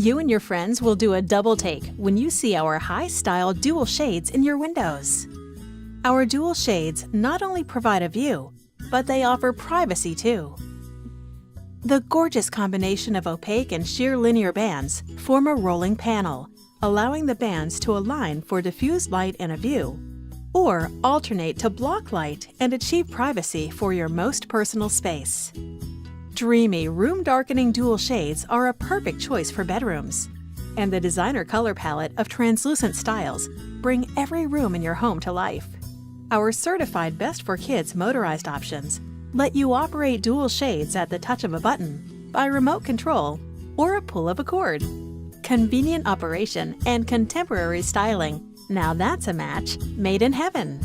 You and your friends will do a double take when you see our high-style dual shades in your windows. Our dual shades not only provide a view, but they offer privacy too. The gorgeous combination of opaque and sheer linear bands form a rolling panel, allowing the bands to align for diffuse light in a view, or alternate to block light and achieve privacy for your most personal space. Dreamy room darkening dual shades are a perfect choice for bedrooms, and the designer color palette of translucent styles bring every room in your home to life. Our certified Best for Kids motorized options let you operate dual shades at the touch of a button, by remote control, or a pull of a cord. Convenient operation and contemporary styling. Now that's a match made in heaven.